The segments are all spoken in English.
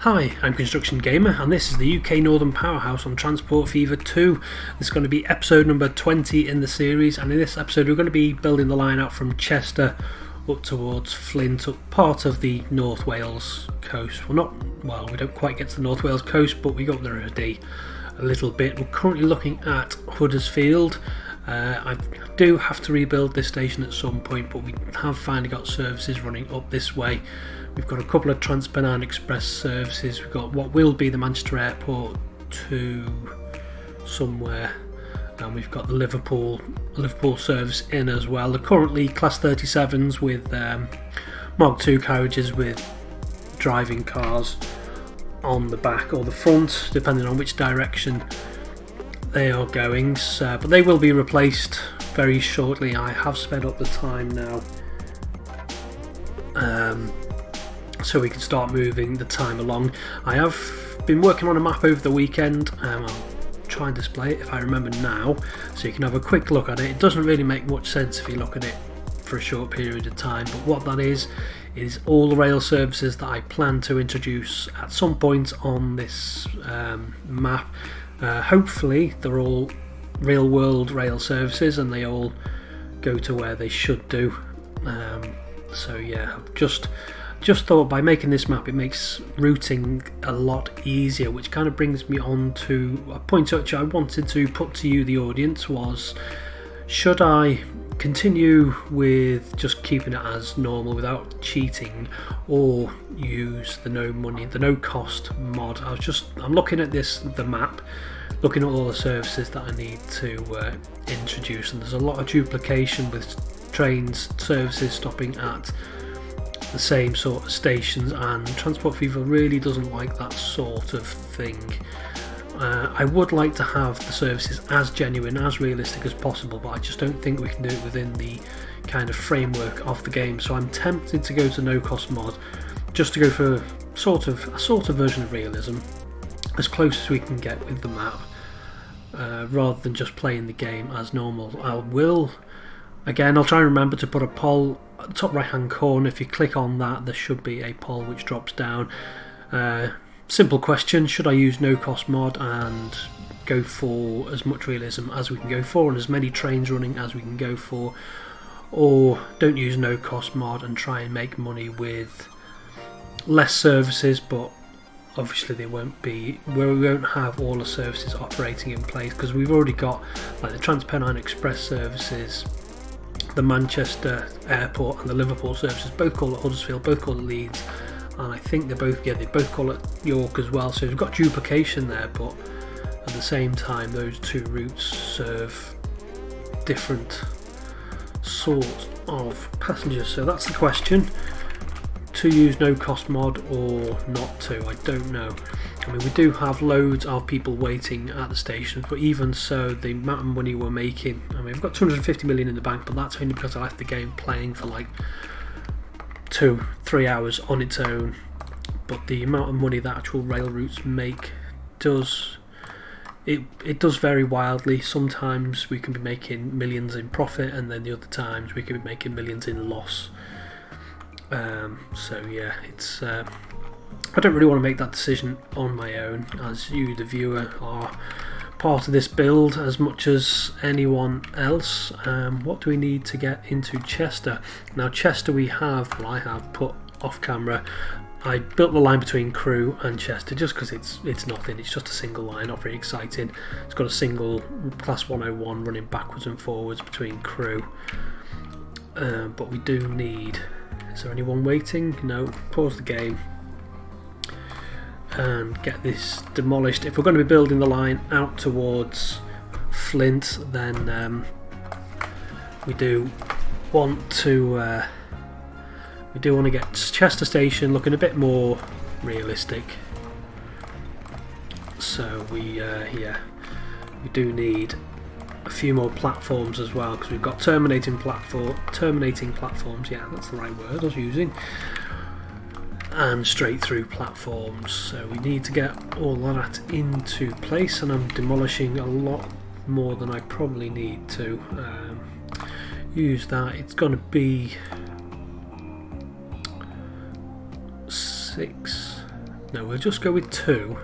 Hi, I'm Construction Gamer and this is the UK Northern Powerhouse on Transport Fever 2. This is going to be episode number 20 in the series, and in this episode we're going to be building the line out from Chester up towards Flint, up part of the North Wales coast. We don't quite get to the North Wales coast, but we go up there a little bit. We're currently looking at Huddersfield. I do have to rebuild this station at some point, but we have finally got services running up this way. We've got a couple of Trans-Pennine Express services. We've got what will be the Manchester Airport to somewhere, and we've got the Liverpool service in as well. They're currently Class 37s with Mark 2 carriages with driving cars on the back or the front, depending on which direction they are going. But they will be replaced very shortly. I have sped up the time now, so we can start moving the time along. I have been working on a map over the weekend. I'll try and display it if I remember now, so you can have a quick look at it. It doesn't really make much sense if you look at it for a short period of time, but what that is all the rail services that I plan to introduce at some point on this map. Hopefully they're all real world rail services and they all go to where they should do. So yeah, just thought by making this map it makes routing a lot easier, which kind of brings me on to a point which I wanted to put to you, the audience, was should I continue with just keeping it as normal without cheating, or use the no cost mod. I'm looking at the map, looking at all the services that I need to introduce, and there's a lot of duplication with trains services stopping at the same sort of stations, and Transport Fever really doesn't like that sort of thing. I would like to have the services as genuine, as realistic as possible, but I just don't think we can do it within the kind of framework of the game. So I'm tempted to go to no cost mod, just to go for a sort of version of realism, as close as we can get with the map, rather than just playing the game as normal. I'll try and remember to put a poll at the top right hand corner. If you click on that, there should be a poll which drops down. Simple question: should I use no cost mod and go for as much realism as we can go for and as many trains running as we can go for, or don't use no cost mod and try and make money with less services, but obviously we won't have all the services operating in place, because we've already got like the Trans-Pennine Express services, the Manchester Airport and the Liverpool services, both call it Huddersfield, both call it Leeds, and I think they both call it York as well. So we've got duplication there, but at the same time those two routes serve different sorts of passengers. So that's the question: to use no cost mod or not to. I don't know. I mean, we do have loads of people waiting at the stations, but even so, the amount of money we're making, I mean, we've got 250 million in the bank, but that's only because I left the game playing for like 2-3 hours on its own. But the amount of money that actual rail routes make does vary wildly. Sometimes we can be making millions in profit, and then the other times we can be making millions in loss. So yeah, it's I don't really want to make that decision on my own, as you, the viewer, are part of this build as much as anyone else. What do we need to get into Chester? Now Chester I have put off camera. I built the line between Crewe and Chester just because it's nothing, it's just a single line, not very exciting. It's got a single Class 101 running backwards and forwards between Crewe, but we do need... Is there anyone waiting? No. Pause the game and get this demolished. If we're going to be building the line out towards Flint, then we do want to get Chester Station looking a bit more realistic. So we do need a few more platforms as well, because we've got terminating platforms. Yeah, that's the right word I was using. And straight through platforms. So we need to get all that into place, and I'm demolishing a lot more than I probably need to use that. It's going to be 6 No, we'll just go with 2.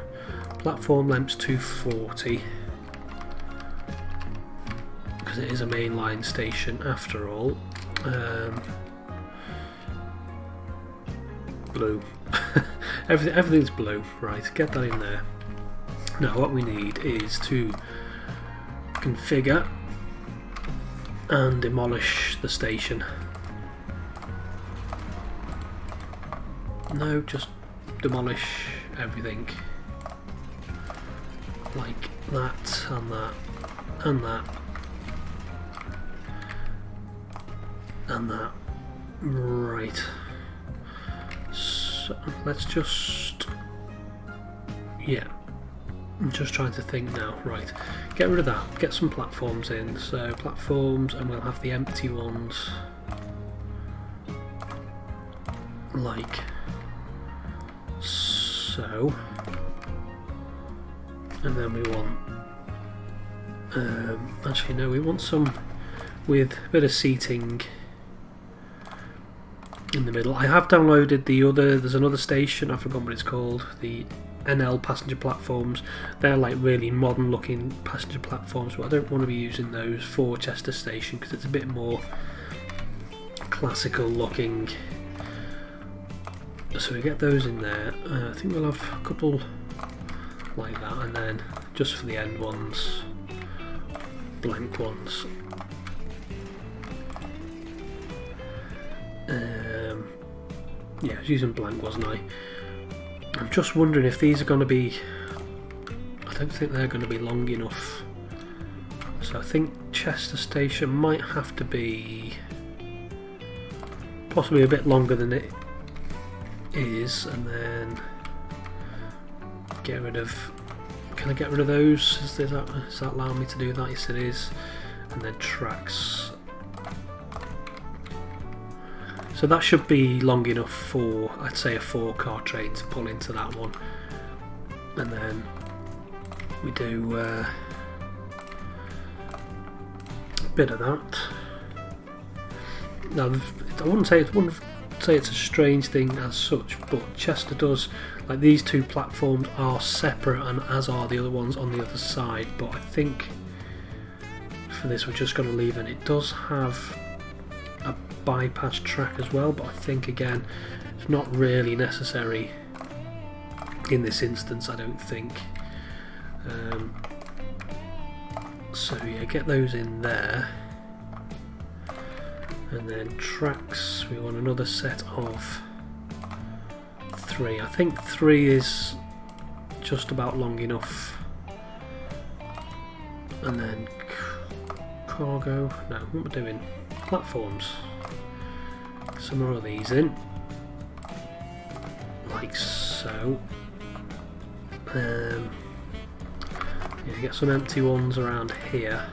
Platform length's 240. Because it is a mainline station after all. Blue. Everything's blue. Right, get that in there. Now what we need is to configure and demolish the station. No, just demolish everything. Like that, and that, and that, and that. Right. So let's just... yeah. I'm just trying to think now. Right. Get rid of that. Get some platforms in. So platforms, and we'll have the empty ones. Like so. And then we want... actually no, we want some with a bit of seating in the middle. I have downloaded the other, there's another station, I've forgotten what it's called, the NL passenger platforms. They're like really modern looking passenger platforms, but I don't want to be using those for Chester Station because it's a bit more classical looking. So we get those in there. I think we'll have a couple like that, and then just for the end ones, blank ones. Yeah, I was using blank, wasn't I? I'm just wondering if these are going to be... I don't think they're going to be long enough. So I think Chester Station might have to be possibly a bit longer than it is, and then get rid of... Can I get rid of those? Does that allow me to do that? Yes, it is. And then tracks. So that should be long enough for, I'd say, a 4-car train to pull into that one. And then we do a bit of that. Now, I wouldn't say it's a strange thing as such, but Chester does, like these 2 platforms are separate, and as are the other ones on the other side. But I think for this we're just going to leave it. It does have a bypass track as well, but I think again it's not really necessary in this instance, I don't think. So yeah, get those in there, and then tracks, we want another set of 3. I think 3 is just about long enough. And then cargo, no, what am I doing? Platforms. Some more of these in, like so. Yeah, get some empty ones around here,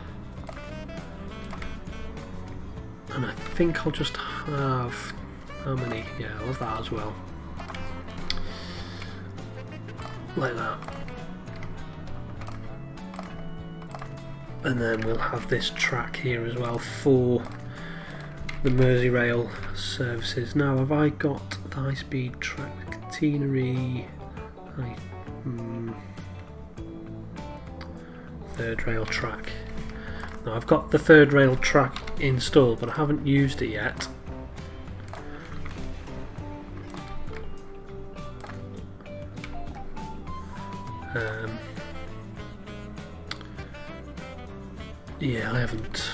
and I think I'll just have, how many? Yeah, I'll have that as well, like that. And then we'll have this track here as well for the Merseyrail services. Now, have I got the high-speed track catenary? Third rail track. Now, I've got the third rail track installed, but I haven't used it yet. Yeah, I haven't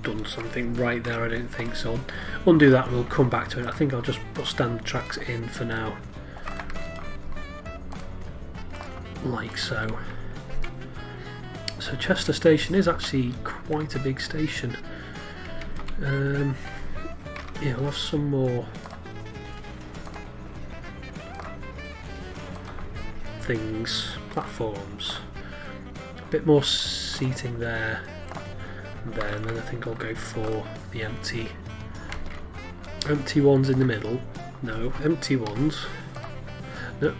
done something right there, I don't think so. I'll undo that and we'll come back to it. I think I'll just put standard tracks in for now, like so. So Chester Station is actually quite a big station. Yeah, we'll have some more things, platforms, a bit more seating there. And then I think I'll go for the empty ones in the middle. No, empty ones. No.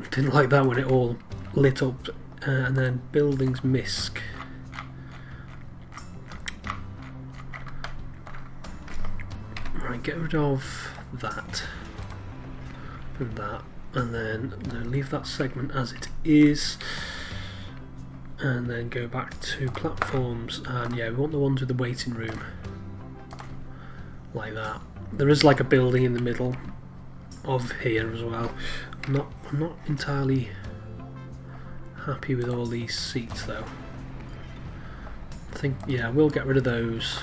Didn't like that when it all lit up. And then buildings misc. Right, get rid of that. and that, and then leave that segment as it is, and then go back to platforms, and yeah, we want the ones with the waiting room like that. There is like a building in the middle of here as well. I'm not entirely happy with all these seats though. I think, yeah, we'll get rid of those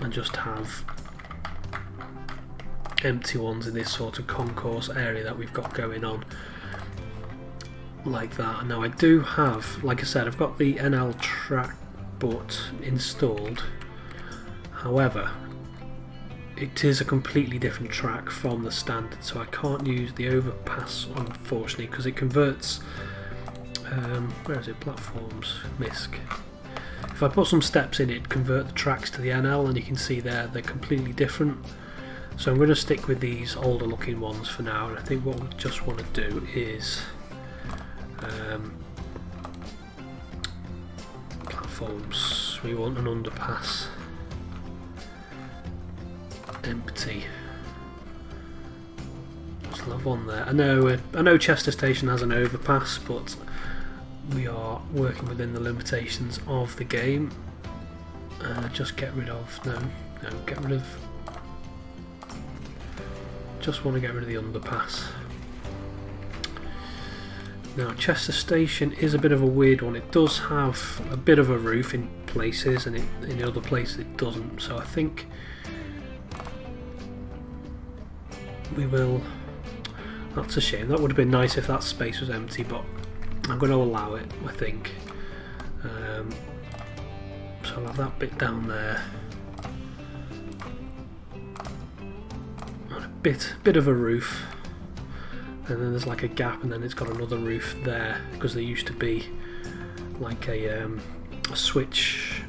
and just have empty ones in this sort of concourse area that we've got going on like that. Now I do have, like I said, I've got the NL track bot installed. However, it is a completely different track from the standard, so I can't use the overpass unfortunately because it converts where is it, platforms, MISC. If I put some steps in it, convert the tracks to the NL, and you can see there they're completely different. So I'm going to stick with these older looking ones for now, and I think what we just want to do is platforms. We want an underpass empty. Still have one there. I know Chester Station has an overpass, but we are working within the limitations of the game. Just get rid of get rid of. Just want to get rid of the underpass. Now Chester Station is a bit of a weird one. It does have a bit of a roof in places, and in other places it doesn't. So I think we will. That's a shame. That would have been nice if that space was empty, but I'm going to allow it, I think. So I'll have that bit down there. And a bit of a roof. And then there's like a gap, and then it's got another roof there, because there used to be like a switch,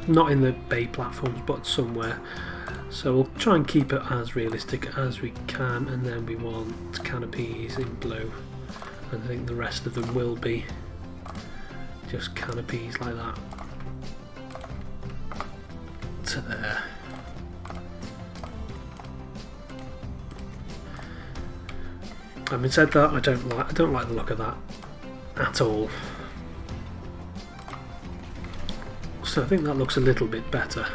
not in the bay platforms, but somewhere. So we'll try and keep it as realistic as we can, and then we want canopies in blue. I think the rest of them will be just canopies like that to there. Having said that, I don't like the look of that at all. So I think that looks a little bit better.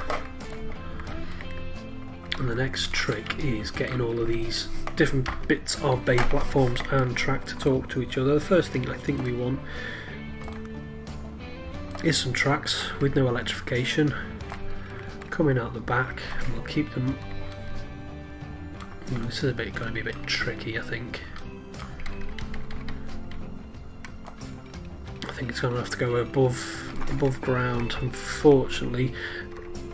And the next trick is getting all of these different bits of bay platforms and track to talk to each other. The first thing I think we want is some tracks with no electrification coming out the back, and we'll keep them. This is going to be a bit tricky, I think. I think it's going to have to go above ground, unfortunately.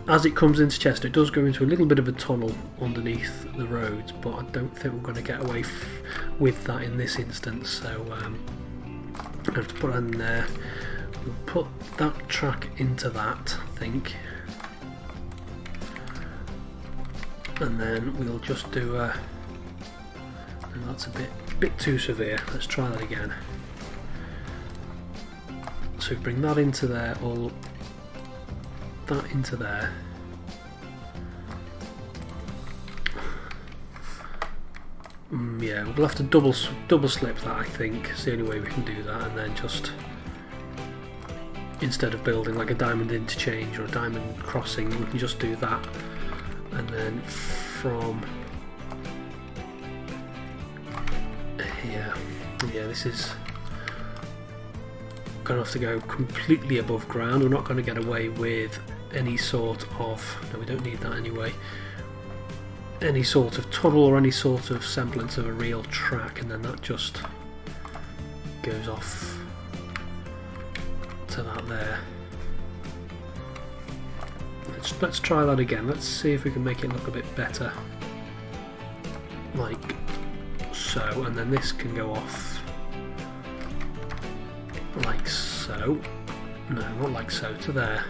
As it comes into Chester, it does go into a little bit of a tunnel underneath the roads, but I don't think we're going to get away with that in this instance, so I have to put it in there. We'll put that track into that, I think, and then we'll just do a. And that's a bit too severe. Let's try that again. So we bring that into there, all that into there. Yeah, we'll have to double slip that, I think. It's the only way we can do that, and then just, instead of building like a diamond interchange or a diamond crossing, we can just do that, and then from here, yeah, this is going to have to go completely above ground. We're not going to get away with any sort of, no, we don't need that anyway, any sort of tunnel or any sort of semblance of a real track, and then that just goes off to that there. Let's try that again. Let's see if we can make it look a bit better, like so, and then this can go off like so. No, not like so, to there.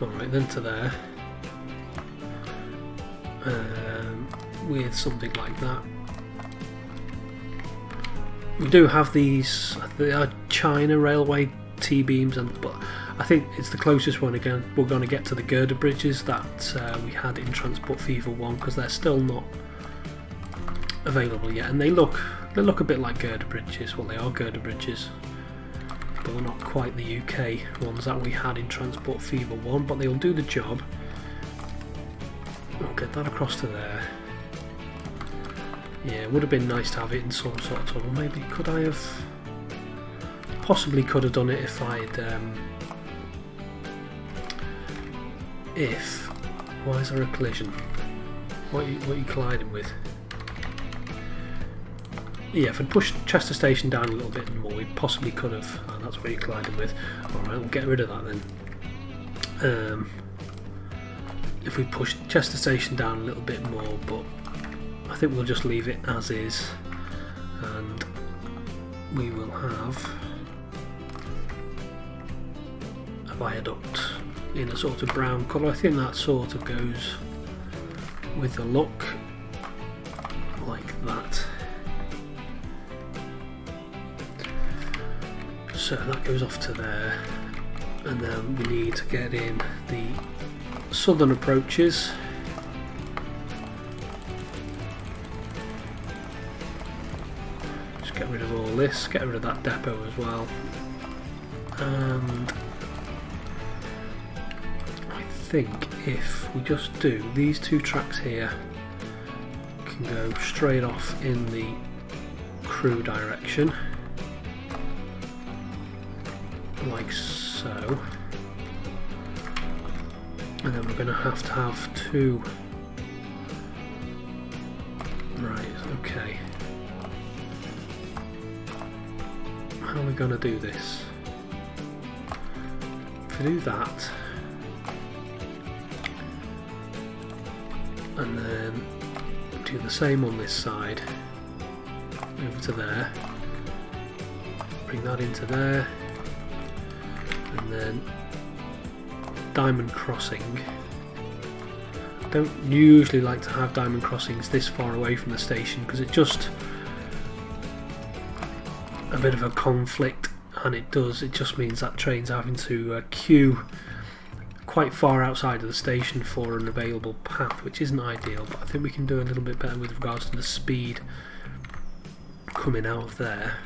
Alright, then to there. With something like that. We do have these, they are China Railway T-beams, but I think it's the closest one again we're going to get to the girder bridges that we had in Transport Fever 1, because they're still not available yet, and they look a bit like girder bridges. Well, they are girder bridges, but they're not quite the UK ones that we had in Transport Fever 1, but they'll do the job. I'll get that across to there. Yeah, it would have been nice to have it in some sort of tunnel. Maybe could I have... Possibly could have done it if I'd... Why is there a collision? What are you colliding with? Yeah, if I'd pushed Chester Station down a little bit more, we possibly could have. Oh, that's what you're colliding with. Alright, we'll get rid of that then. If we push Chester Station down a little bit more, but I think we'll just leave it as is, and we will have a viaduct in a sort of brown colour. I think that sort of goes with the look, like that. So that goes off to there, and then we need to get in the southern approaches. Just get rid of all this, get rid of that depot as well, and I think if we just do these two tracks here, can go straight off in the Crewe direction, like so. And then we're going to have two. Right, okay. How are we going to do this? If we do that, and then do the same on this side, over to there, bring that into there, and then diamond crossing. I don't usually like to have diamond crossings this far away from the station because it's just a bit of a conflict, and it just means that trains having to queue quite far outside of the station for an available path, which isn't ideal, but I think we can do a little bit better with regards to the speed coming out of there.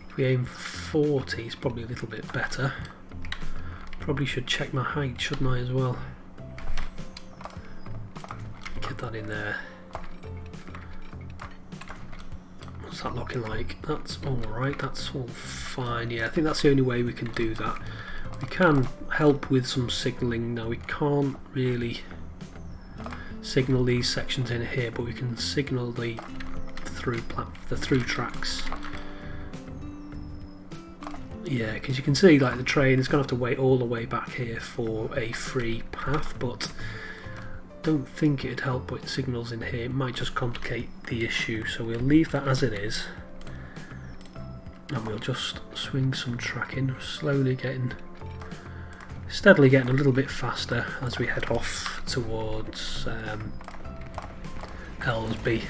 If we aim 40, it's probably a little bit better. Probably should check my height, shouldn't I, as well? Get that in there. What's that looking like? That's alright, that's all fine. Yeah, I think that's the only way we can do that. We can help with some signalling. Now, we can't really signal these sections in here, but we can signal the through tracks. Yeah, because you can see like the train is going to have to wait all the way back here for a free path, but don't think it'd help putting signals in here. It might just complicate the issue, so we'll leave that as it is, and we'll just swing some track in, steadily getting a little bit faster as we head off towards Ellsby.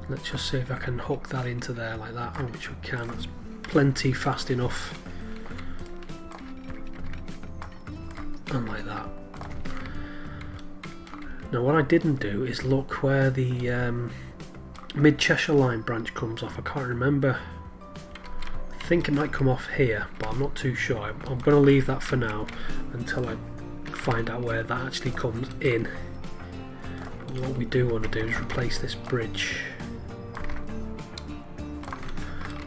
Let's just see if I can hook that into there like that, which we can. That's plenty fast enough, and like that. Now, what I didn't do is look where the Mid Cheshire Line branch comes off. I can't remember. I think it might come off here, but I'm not too sure. I'm going to leave that for now until I find out where that actually comes in. But what we do want to do is replace this bridge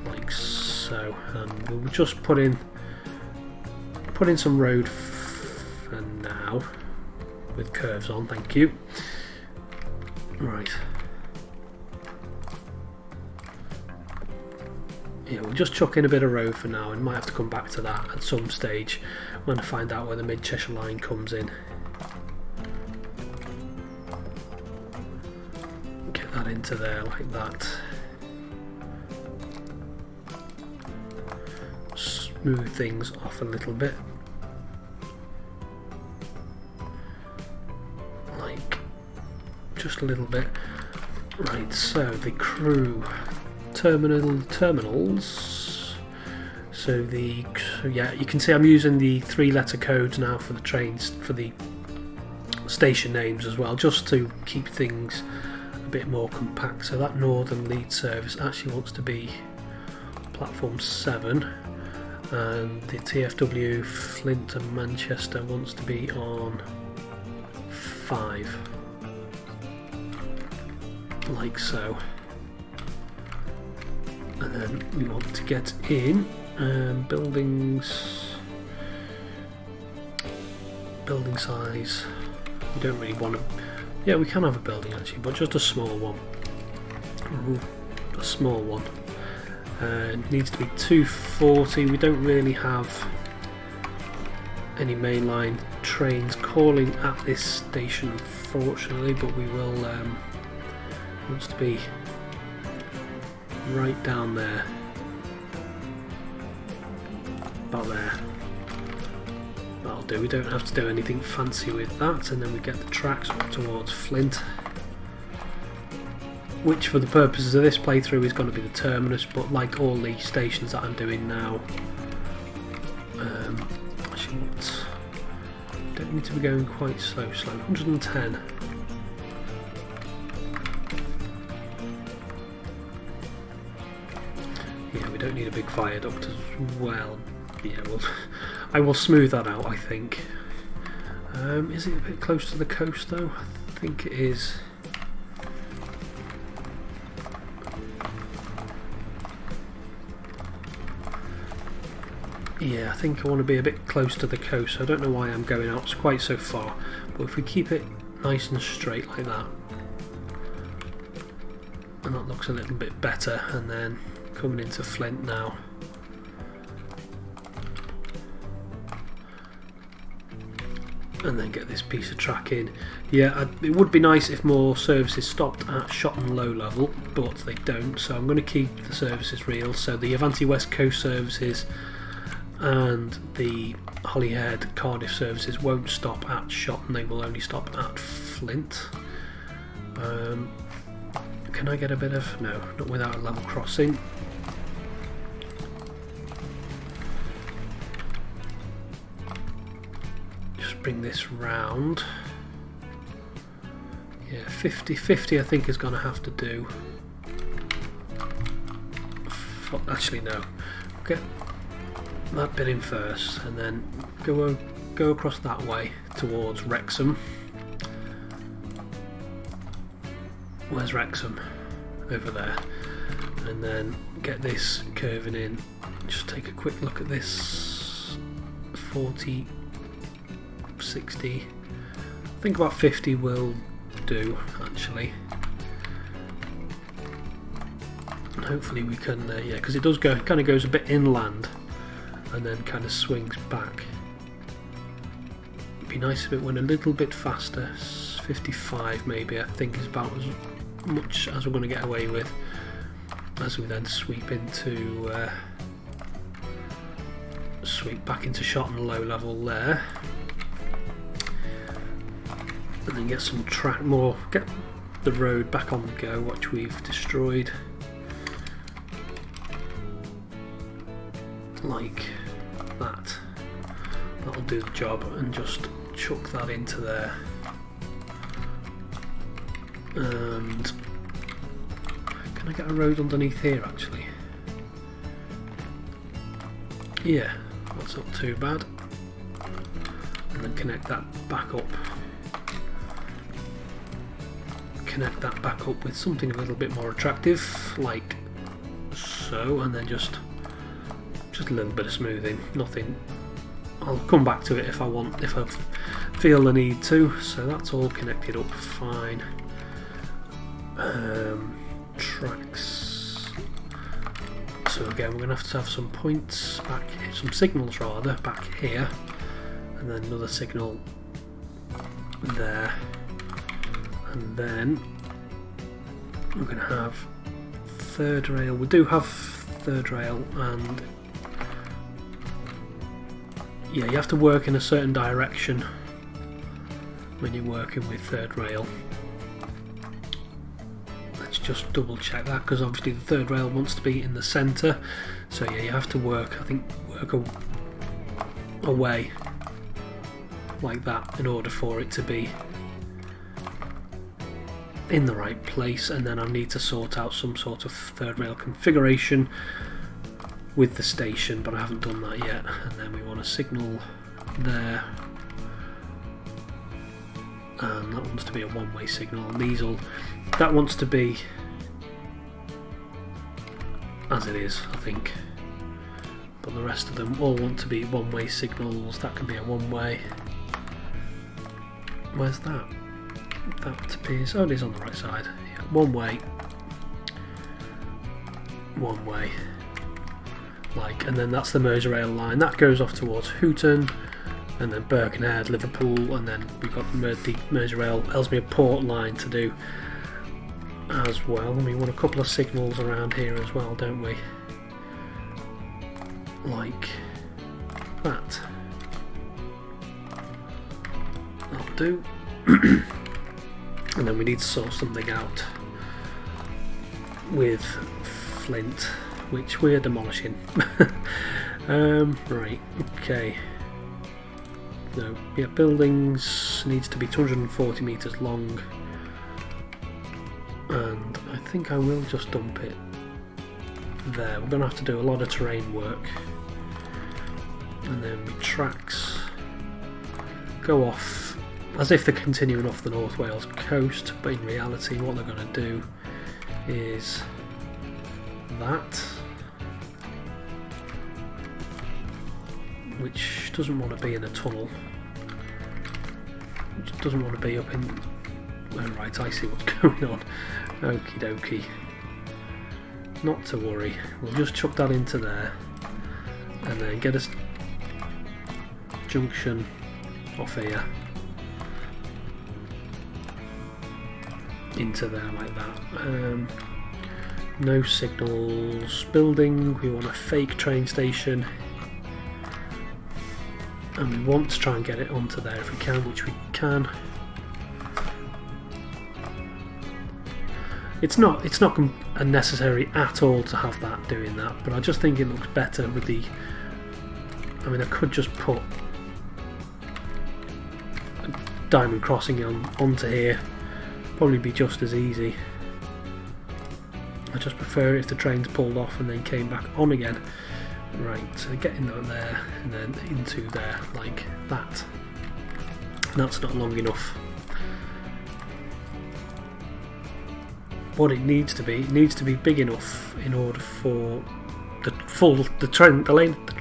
like so, and we'll just put in some road for now with curves on. Thank you. Right. Yeah, we'll just chuck in a bit of road for now, and might have to come back to that at some stage when I find out where the Mid Cheshire Line comes in. Get that into there like that. Smooth things off a little bit. Like, just a little bit. Right, so the Crewe terminals. So yeah, you can see I'm using the 3-letter codes now for the trains, for the station names as well, just to keep things a bit more compact. So that Northern lead service actually wants to be platform 7, and the TFW Flint and Manchester wants to be on 5, like so. And then we want to get in buildings, building size. We don't really want to. Yeah, we can have a building actually, but just a small one. Ooh, a small one. It needs to be 240. We don't really have any mainline trains calling at this station, unfortunately, but we will. Wants to be right down there, about there. That'll do. We don't have to do anything fancy with that, and then we get the tracks up towards Flint, which for the purposes of this playthrough is going to be the terminus, but like all the stations that I'm doing now, actually don't need to be going quite slow, 110. Yeah, we don't need a big viaduct as well. Yeah, well, I will smooth that out, I think. Is it a bit close to the coast though? I think it is. Yeah, I think I want to be a bit close to the coast. I don't know why I'm going out quite so far, but if we keep it nice and straight like that, and that looks a little bit better, and then coming into Flint now. And then get this piece of track in. Yeah, it would be nice if more services stopped at Shotton low level, but they don't, so I'm going to keep the services real. So the Avanti West Coast services and the Holyhead Cardiff services won't stop at Shotton, they will only stop at Flint. Can I get a bit of... no, not without a level crossing. Just bring this round. Yeah, 50-50 I think is going to have to do. Actually no, get that bit in first and then go across that way towards Wrexham. Where's Wrexham? Over there. And then get this curving in. Just take a quick look at this. 40, 60. I think about 50 will do actually. And hopefully we can, yeah, because it does go, kind of goes a bit inland and then kind of swings back. It'd be nice if it went a little bit faster. 55 maybe, I think is about as much as we're going to get away with, as we then sweep into sweep back into Shotton low level there, and then get some track, more, get the road back on the go, which we've destroyed, like that. That'll do the job, and just chuck that into there. And can I get a road underneath here actually? Yeah, that's not too bad. And then connect that back up. Connect that back up with something a little bit more attractive, like so, and then just a little bit of smoothing. Nothing. I'll come back to it if I want, if I feel the need to. So that's all connected up fine. Tracks. So again, we're going to have some points back, some signals rather, back here, and then another signal there, and then we're going to have third rail. We do have third rail, and yeah, you have to work in a certain direction when you're working with third rail. just double check that, because obviously the third rail wants to be in the centre, so yeah, you have to work away like that in order for it to be in the right place. And then I need to sort out some sort of third rail configuration with the station, but I haven't done that yet. And then we want a signal there, and that wants to be a one-way signal, and that wants to be as it is, I think, but the rest of them all want to be one-way signals. That can be a one-way. Where's that? That appears, oh, it is on the right side. Yeah, one-way, one-way, like, and then that's the Merseyrail line that goes off towards Hooton, and then Birkenhead, Liverpool, and then we've got the Merseyrail Ellesmere Port line to do as well. And we want a couple of signals around here as well, don't we? Like that. That'll do. And then we need to sort something out with Flint, which we're demolishing. Right, okay. No, yeah, buildings needs to be 240 metres long, and I think I will just dump it there. We're going to have to do a lot of terrain work, and then the tracks go off as if they're continuing off the North Wales coast, but in reality what they're going to do is that, which doesn't want to be in a tunnel, which doesn't want to be up in... Oh, right, I see what's going on. Okie dokie. Not to worry, we'll just chuck that into there, and then get a junction off here into there like that. No signals. Building, we want a fake train station, and we want to try and get it onto there if we can, which we can. It's not unnecessary at all to have that doing that, but I just think it looks better with the... I mean, I could just put a diamond crossing onto here, probably be just as easy. I just prefer it if the train's pulled off and then came back on again. Right, so getting that there and then into there like that. That's not long enough. What it needs to be big enough in order for the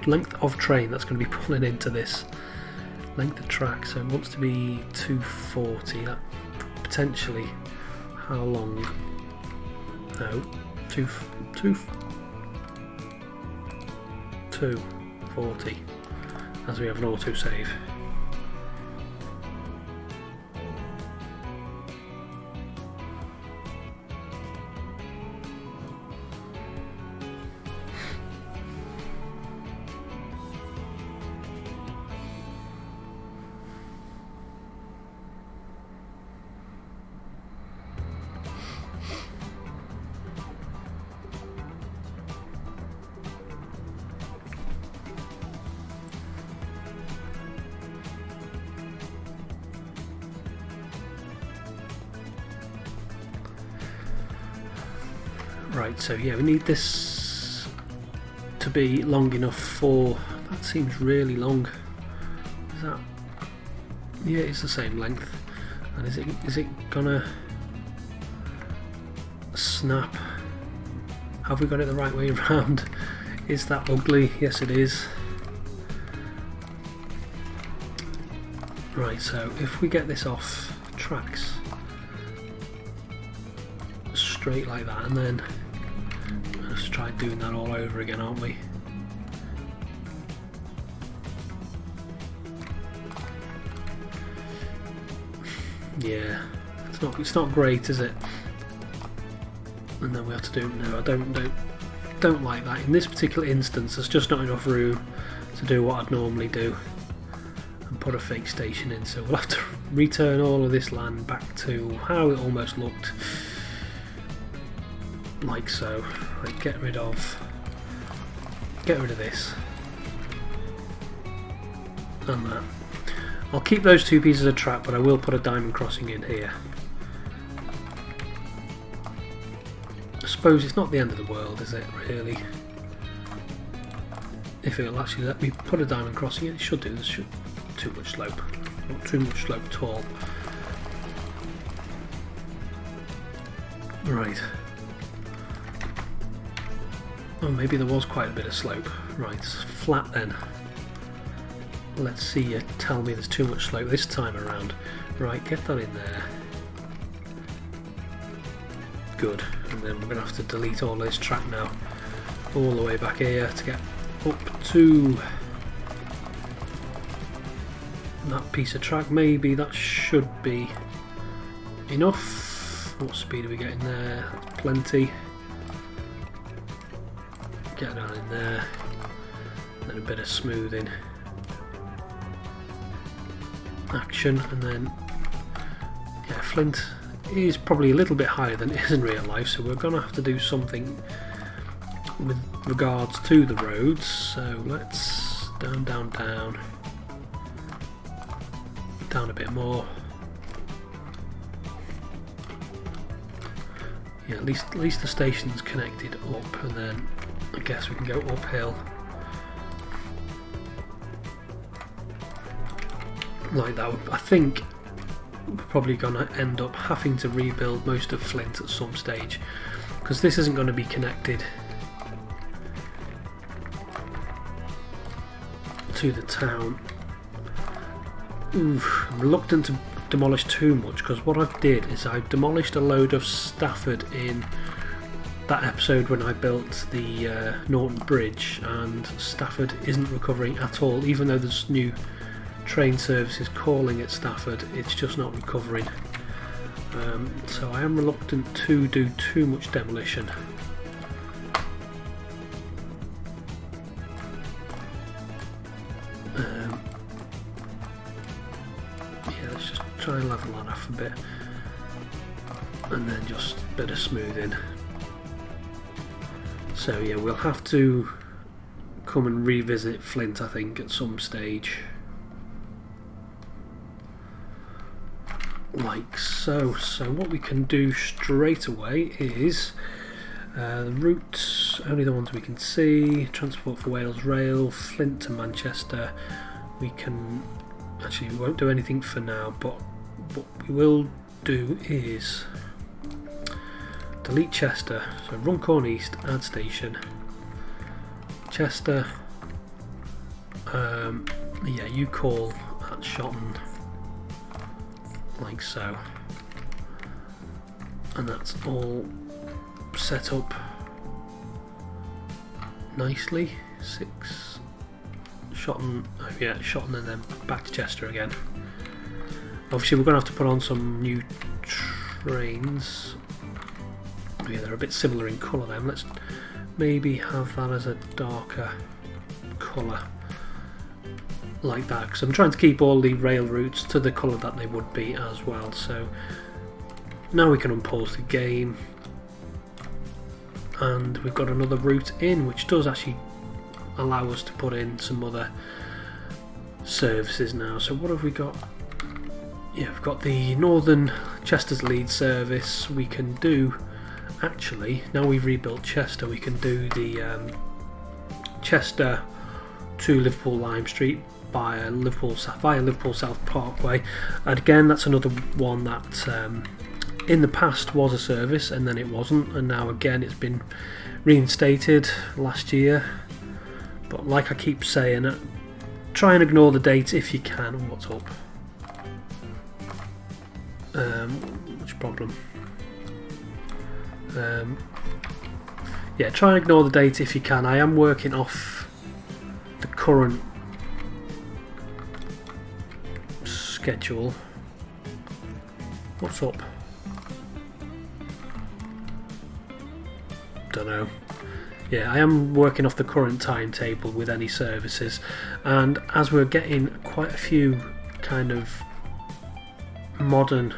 length of train that's going to be pulling into this length of track. So it wants to be 240. That potentially, how long? No, 240, as we have an auto save. Right, so yeah, we need this to be long enough for... That seems really long. Is that... Yeah, it's the same length. And is it gonna snap? Have we got it the right way around? Is that ugly? Yes, it is. Right, so if we get this off tracks straight like that, and then let's try doing that all over again, aren't we? Yeah, it's not great, is it? And then we have to do... No, I don't like that. In this particular instance, there's just not enough room to do what I'd normally do and put a fake station in, so we'll have to return all of this land back to how it almost looked like so. Like get rid of this and that. I'll keep those two pieces of track, but I will put a diamond crossing in here. I suppose it's not the end of the world, is it, really? If it'll actually let me put a diamond crossing in, it should do. There's too much slope. Not too much slope at all. Right. Oh, maybe there was quite a bit of slope. Right, it's flat then. Let's see you tell me there's too much slope this time around. Right, get that in there. Good. And then we're going to have to delete all this track now. All the way back here to get up to that piece of track. Maybe that should be enough. What speed are we getting there? That's plenty. Get down in there. Then a bit of smoothing action, and then yeah, Flint is probably a little bit higher than it is in real life, so we're going to have to do something with regards to the roads. So let's down, down, down, down a bit more. Yeah, at least the station's connected up, and then I guess we can go uphill like that. I think we're probably going to end up having to rebuild most of Flint at some stage, because this isn't going to be connected to the town. Oof, I'm reluctant to demolish too much, because what I did is I demolished a load of Stafford in that episode when I built the Norton Bridge, and Stafford isn't recovering at all. Even though there's new train services calling at Stafford, it's just not recovering. So I am reluctant to do too much demolition. Yeah, let's just try and level that off a bit, and then just a bit of smoothing. So yeah, we'll have to come and revisit Flint, I think, at some stage. Like so. So what we can do straight away is the routes, only the ones we can see. Transport for Wales Rail, Flint to Manchester. We can, actually we won't do anything for now, but what we will do is delete Chester. So Runcorn East, add station. Chester, yeah, you call at Shotton, like so, and that's all set up nicely. 6 Shotton, oh yeah, Shotton, and then back to Chester again. Obviously we're going to have to put on some new trains. Yeah, they're a bit similar in colour then. Let's maybe have that as a darker colour like that, because I'm trying to keep all the rail routes to the colour that they would be as well. So now we can unpause the game, and we've got another route in, which does actually allow us to put in some other services now. So what have we got? Yeah, we've got the Northern Chester's Lead service. We can do, actually, now we've rebuilt Chester, we can do the Chester to Liverpool Lime Street via Liverpool South Parkway. And again, that's another one that in the past was a service and then it wasn't, and now again it's been reinstated last year. But like I keep saying, try and ignore the date if you can. What's up? Which problem? Yeah, try and ignore the date if you can. I am working off the current schedule. What's up? Don't know. Yeah, I am working off the current timetable with any services, and as we're getting quite a few kind of modern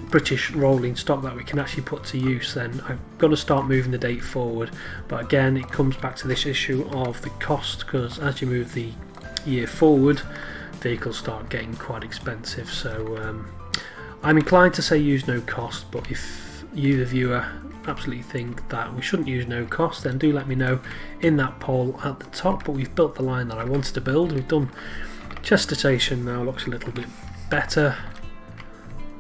British rolling stock that we can actually put to use, then I've got to start moving the date forward. But again, it comes back to this issue of the cost, because as you move the year forward, vehicles start getting quite expensive. So I'm inclined to say use no cost, but if you, the viewer, absolutely think that we shouldn't use no cost, then do let me know in that poll at the top. But we've built the line that I wanted to build. We've done Chester Station now, looks a little bit better,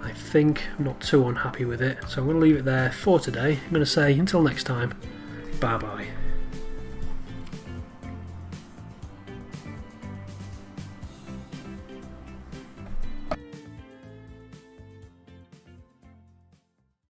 I think. I'm not too unhappy with it, so I'm going to leave it there for today. I'm going to say until next time, bye bye.